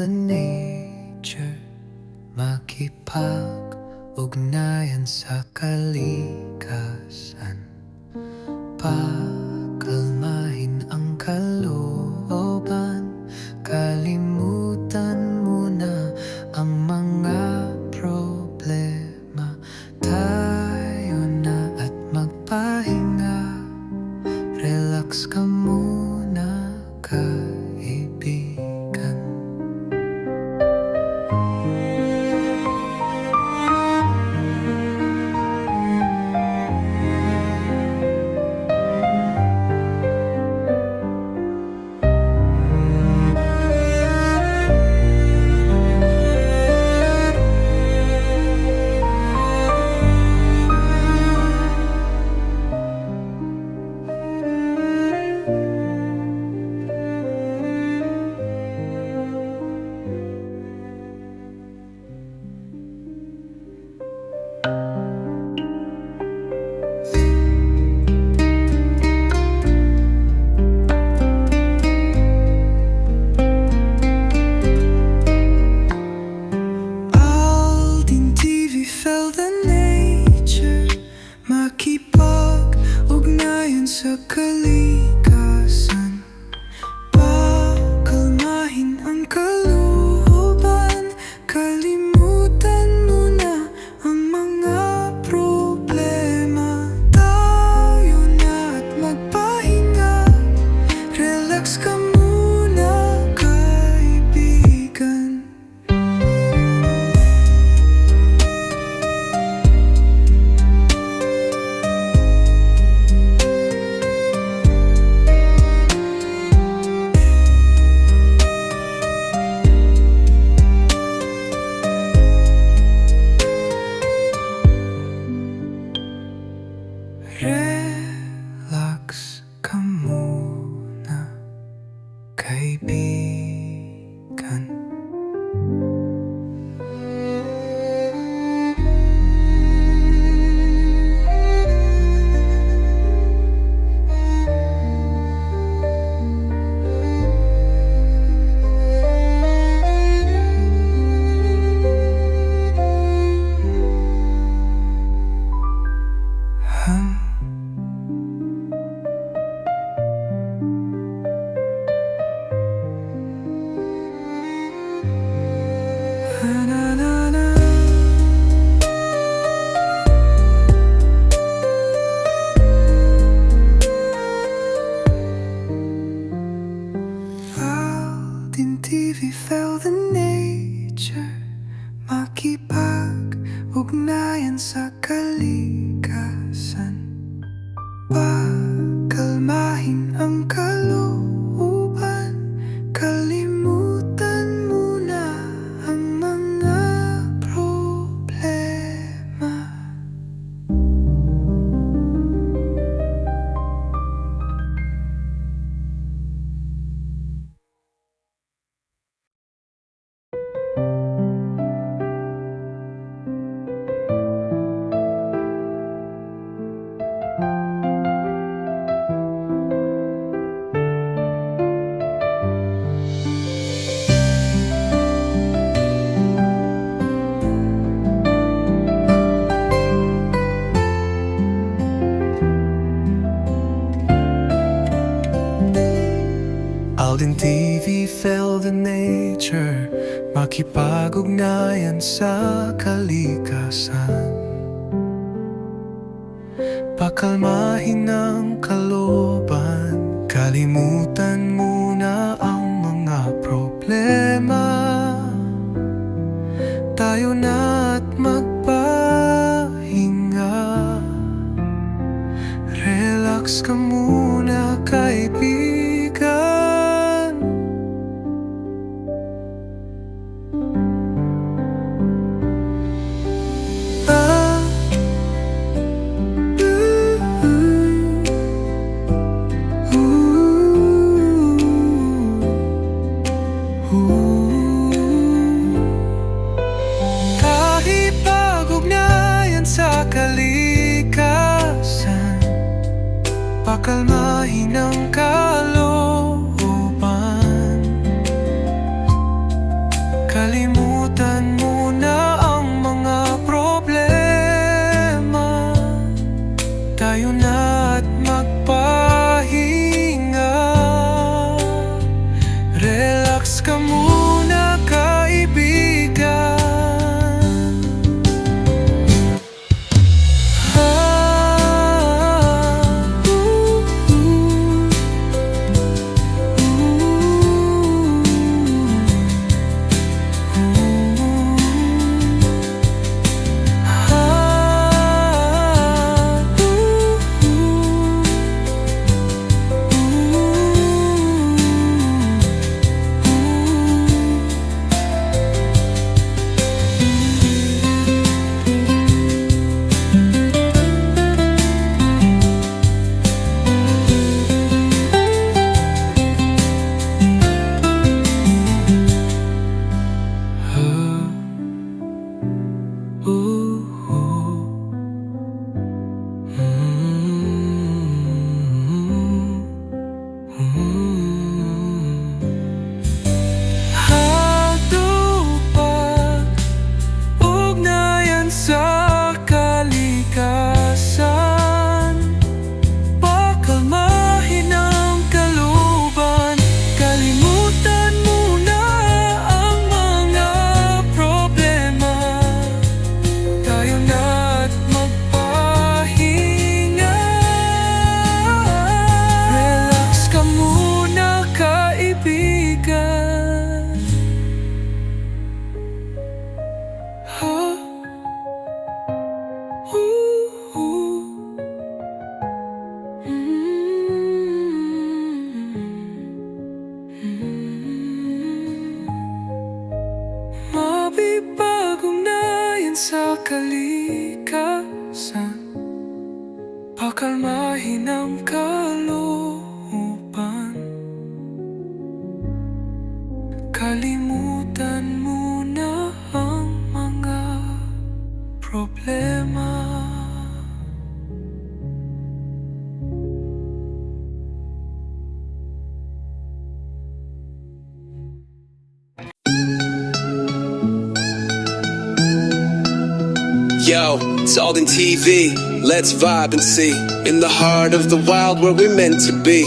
the nature, makipag-ugnayan sa kalikasan, pakalmahin ang kalooban, kalimutan muna ang mga problema. Tayo na at magpahinga, relax ka muna, kaibigan. AldinTV felt the nature, makipag-ugnayan sa kalikasan, pakalmahin ang kalooban, kalimutan muna ang mga problema. Tayo na at magpahinga, relax ka muna, kaibigan. Relax ka muna, kaibigan. AldinTV felt the nature, makipag-ugnayan sa kalikasan, pakalmahin ang kalooban, kalimutan muna ang mga problema. AldinTV felt the nature, makipag-ugnayan sa kalikasan, pakalmahin ang kalooban, kalimutan muna ang mga problema. Tayo na at magpahinga, relax ka muna, kaibigan. Kahipag-ugnayan sa kalikasan, pakalmahin ang kalooban, Kalimutan mo na ang mga problema. Tayo na at magpahinga. Relax ka muna, kaibigan. Sa kalikasan, pakalmahin ang kalooban. Kalimutan muna ang mga problema. Tayo na at magpahinga. Relax ka muna, kaibigan. Mabibag-ugnayan sa kalikasan, pakalmahin ang kalooban. Kalimutan muna ang mga problema. Yo, it's AldinTV. Let's vibe and see. In the heart of the wild where we're meant to be.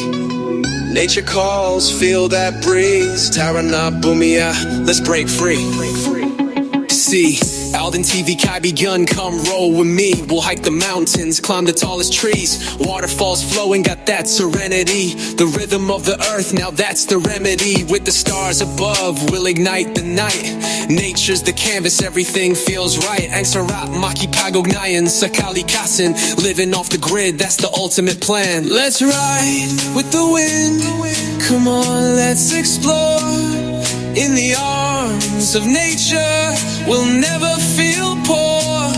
Nature calls, feel that breeze. Tarana Bumia, let's break free. See, AldinTV kai begun, come roll with me. We'll hike the mountains, climb the tallest trees. Waterfalls flowing, got that serenity. The rhythm of the earth, now that's the remedy. With the stars above, we'll ignite the night. Nature's the canvas, everything feels right. Ang sarap makipag-ugnayan sa kalikasan. Living off the grid, that's the ultimate plan. Let's ride with the wind. Come on, let's explore. In the arms of nature, we'll never feel poor.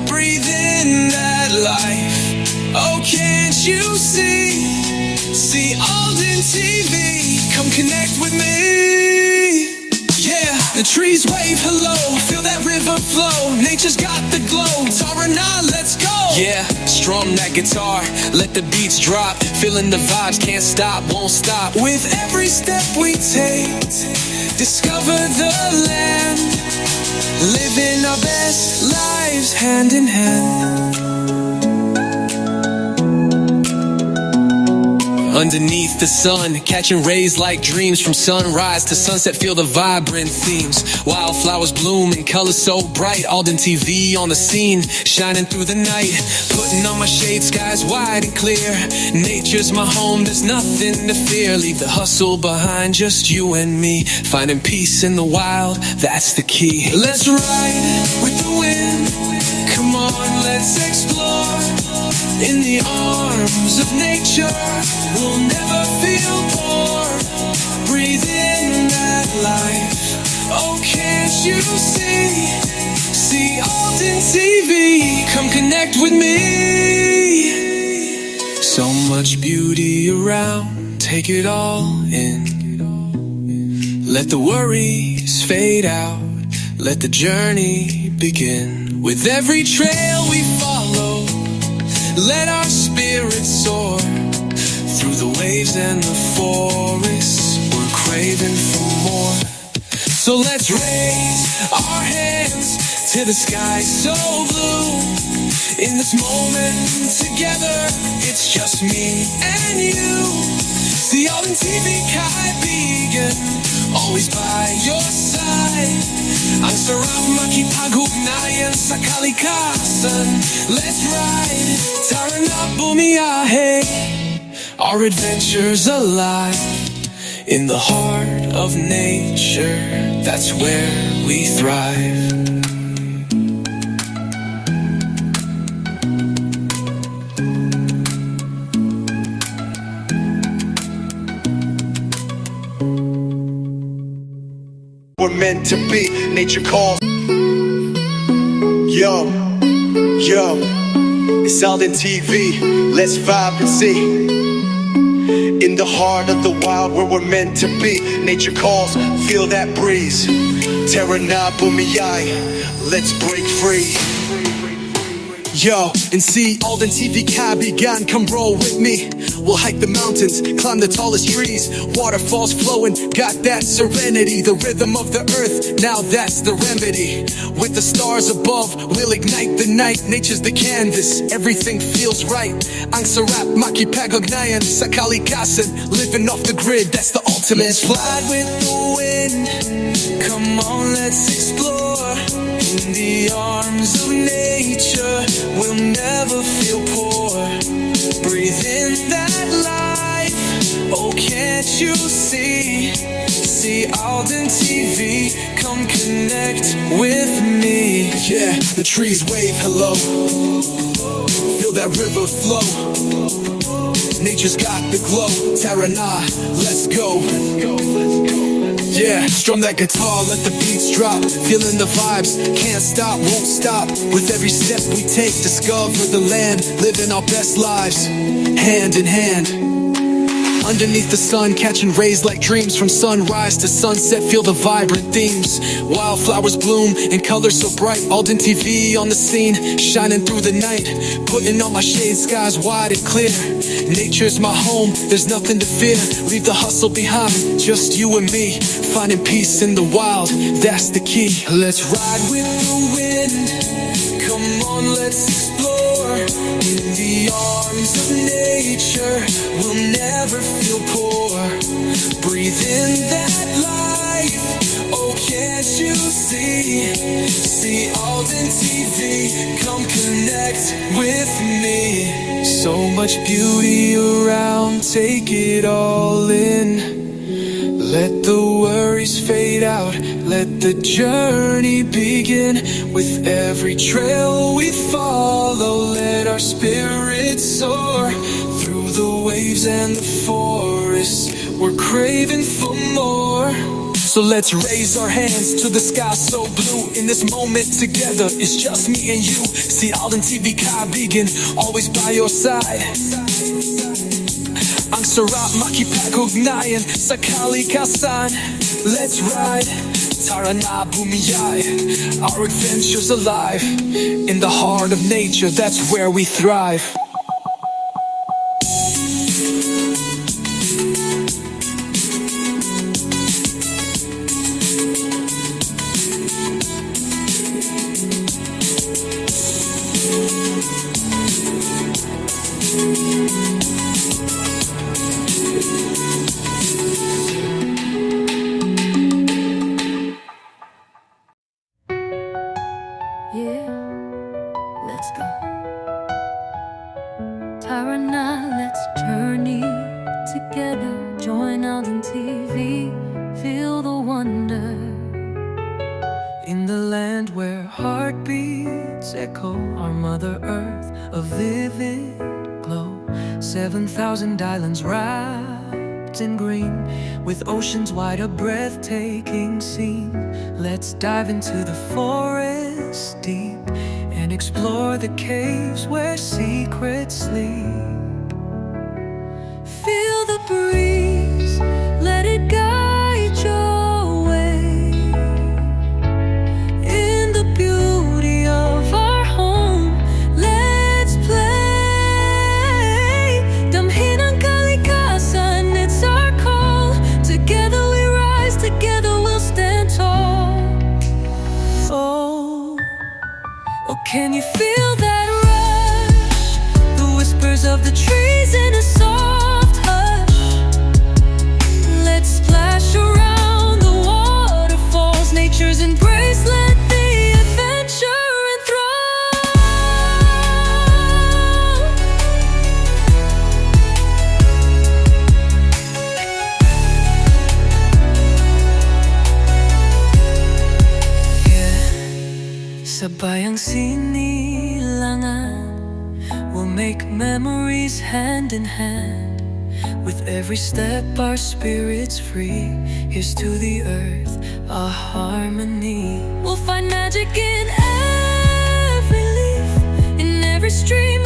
Breathe in that life. Oh, can't you see? See AldinTV. Come connect with me. Yeah, the trees wave hello. Feel that river flow. Nature's got the glow. Tarana, let's go. Yeah, strum that guitar. Let the beats drop. Feeling the vibes, can't stop, won't stop. With every step we take, discover the land, living our best lives hand in hand. Underneath the sun, catching rays like dreams. From sunrise to sunset, feel the vibrant themes. Wildflowers bloom in colors so bright. AldinTV on the scene, shining through the night. Putting on my shades, skies wide and clear. Nature's my home, there's nothing to fear. Leave the hustle behind, just you and me. Finding peace in the wild, that's the key. Let's ride with the wind. Come on, let's explore. In the arms of nature, we'll never feel bored. Breathe in that life. Oh, can't you see? See AldinTV. Come connect with me. So much beauty around, take it all in. Let the worries fade out, let the journey begin. With every trail we follow, let our spirits soar. Through the waves and the forests, we're craving for more. So let's raise our hands to the sky so blue. In this moment together, it's just me and you. Si AldinTV kaibigan, always by your side. Ang sarap makipag-ugnayan sa kalikasan. Let's ride, tara na bumiyahe. Our adventures alive. In the heart of nature, that's where we thrive. We're meant to be, nature calls. Yo, it's AldinTV, let's vibe and see. In the heart of the wild where we're meant to be, nature calls, feel that breeze. Tara na bumiyay, let's break free. Yo, and see AldinTV kaibigan, come roll with me. We'll hike the mountains, climb the tallest trees, waterfalls flowing, got that serenity. The rhythm of the earth, now that's the remedy. With the stars above, we'll ignite the night. Nature's the canvas, everything feels right. Ang sarap makipag-ugnayan sa kalikasan. Living off the grid, that's the ultimate. Let's fly with the wind, come on let's explore. In the arms of nature, we'll never feel poor. Breathe in that life, oh can't you see? See AldinTV, come connect with me. Yeah, the trees wave hello, feel that river flow. Nature's got the glow, Tara na, let's go. Yeah, strum that guitar, let the beats drop. Feeling the vibes, can't stop, won't stop. With every step we take, discover the land. Living our best lives, hand in hand. Underneath the sun, catching rays like dreams. From sunrise to sunset, feel the vibrant themes. Wildflowers bloom in colors so bright. AldinTV on the scene, shining through the night. Putting on my shades, skies wide and clear. Nature's my home, there's nothing to fear. Leave the hustle behind, just you and me. Finding peace in the wild, that's the key. Let's ride with the wind, come on let's explore. In the arms of nature, we'll never feel poor. Breathe in that life, oh can't you see? See AldinTV, come connect with me. So much beauty around, take it all in. Let the worries fade out, let the journey begin. With every trail we follow, let our spirits soar. Through the waves and the forests, we're craving for more. So let's raise our hands to the sky so blue. In this moment together, it's just me and you. See AldinTV kaibigan, always by your side. Ang sarap makipag-ugnayan sa kalikasan. Let's ride, tara na bumiyay. Our adventure's alive. In the heart of nature, that's where we thrive. Yeah, let's go. Tara na, let's journey together. Join AldinTV, feel the wonder. In the land where heartbeats echo, our Mother Earth, a vivid glow. 7,000 islands wrapped in green, with oceans wide, a breathtaking scene. Let's dive into the forest deep and explore the caves where secrets sleep. Feel the breeze, let it guide your way. In the beauty of our home, let's play. Damhin ang kalikasan, it's our call. Together we rise, together we'll stand tall. Can you feel that rush? The whispers of the trees in a soft hush. Let's splash around the waterfalls, nature's embrace. Let the adventure enthrall. Sa bayang sinilangan, we'll make memories hand in hand. With every step our spirits free, here's to the earth, our harmony. We'll find magic in every leaf, in every stream.